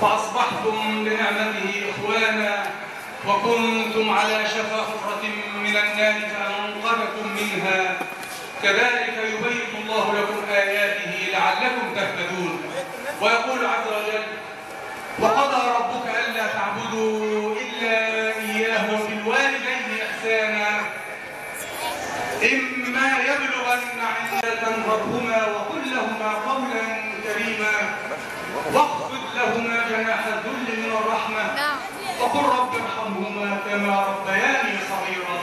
فأصبحتم بنعمته إخوانا، وكنتم على شفا حفرة من النار فأنقذكم منها. كذلك يبين الله لكم آياته لعلكم تهتدون. ويقول عز وجل: وقضى ربك ألا تعبدوا إلا إياه وبالوالدين إحسانا إما يبلغن عندك تنهرهما وقل لهما قولا كريما واخفض لهما جناح الذل من الرحمة وقل رب ارحمهما كما ربياني صغيرا.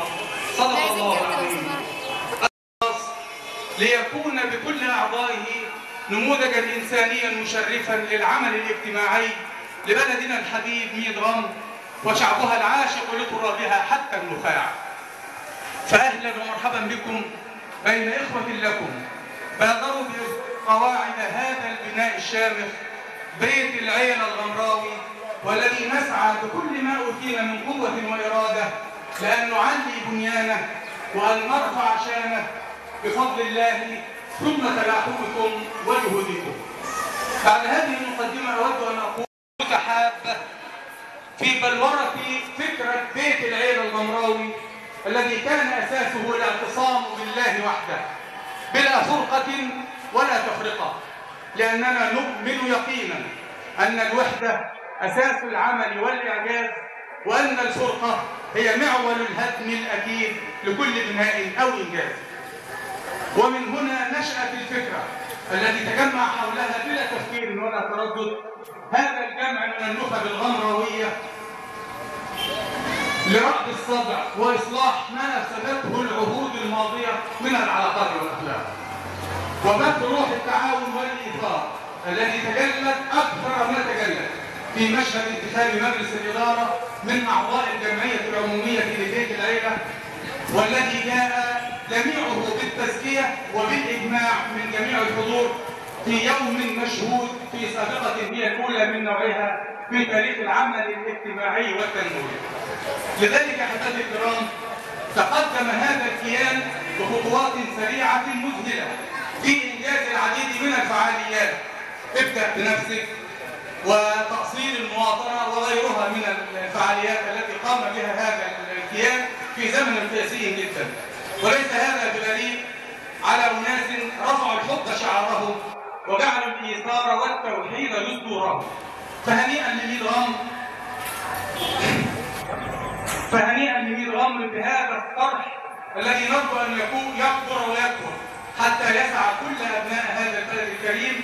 صدق الله العظيم. ليكون بكل أعضائه نموذجا إنسانيا مشرفا للعمل الاجتماعي لبلدنا الحبيب ميت غمر وشعبها العاشق لترابها حتى النخاع. فأهلا ومرحبا بكم بين إخوة لكم بادروا بقواعد هذا البناء الشامخ بيت العيلة الغمراوي، والذي نسعى بكل ما أوتينا من قوة وإرادة لأن نعلي بنيانه وأن نرفع شانه بفضل الله ثم تلاحمكم وجهودكم. بعد هذه المقدمة أود أن أقول متحابة في بلورة فكرة بيت العيلة الغمراوي الذي كان أساسه الاعتصام بالله وحده بلا فرقة ولا تفرقة، لأننا نؤمن يقينا أن الوحدة أساس العمل والإعجاز، وأن الفرقة هي معول الهدم الأكيد لكل بناء أو إنجاز. ومن هنا نشأت الفكرة التي تجمع حولها بلا تفكير ولا تردد هذا الجمع من النخب الغمراوية لرأب الصدع وإصلاح ما أفسدته العهود الماضية من العلاقات والأخلاق، وبث روح التعاون والإيثار الذي تجلت أكثر ما تجلت في مشهد انتخاب مجلس الإدارة من أعضاء الجمعية العمومية لبيت العيلة، والذي جاء جميعه بالتزكية وبالإجماع من جميع الحضور في يوم مشهود في سابقة هي الأولى من نوعها في تاريخ العمل الاجتماعي والتنموي. لذلك أحبتي الكرام تقدم هذا الكيان بخطوات سريعة مذهلة في إنجاز العديد من الفعاليات. ابدأ بنفسك وتقصير المواطنة وغيرها من الفعاليات التي قام بها هذا الكيان في زمن قياسي جدا، وليس هذا بغريب على أناس رفعوا الحب شعارهم وجعلوا الإيثار والتوحيد دستورهم. فهنيئا لميت غمر، فهنيئا لميت غمر بهذا الطرح الذي نرجو أن يكبر ويكبر حتى يسعى كل أبناء هذا البلد الكريم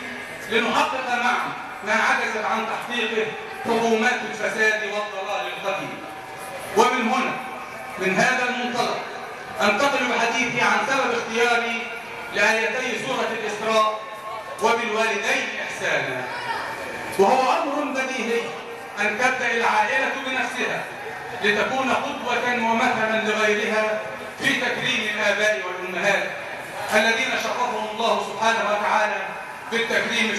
لنحقق معا ما عجزت عن تحقيقه حكومات الفساد والضلال القديم. ومن هنا من هذا المنطلق أنتقل بحديثي عن سبب اختياري لآيتي سورة الإسراء وبالوالدين إحسانا. وهو أمر بديهي أن تبدأ العائلة بنفسها لتكون قدوة ومثلا لغيرها في تكريم الآباء والأمهات الذين شرفهم الله سبحانه وتعالى بالتكريم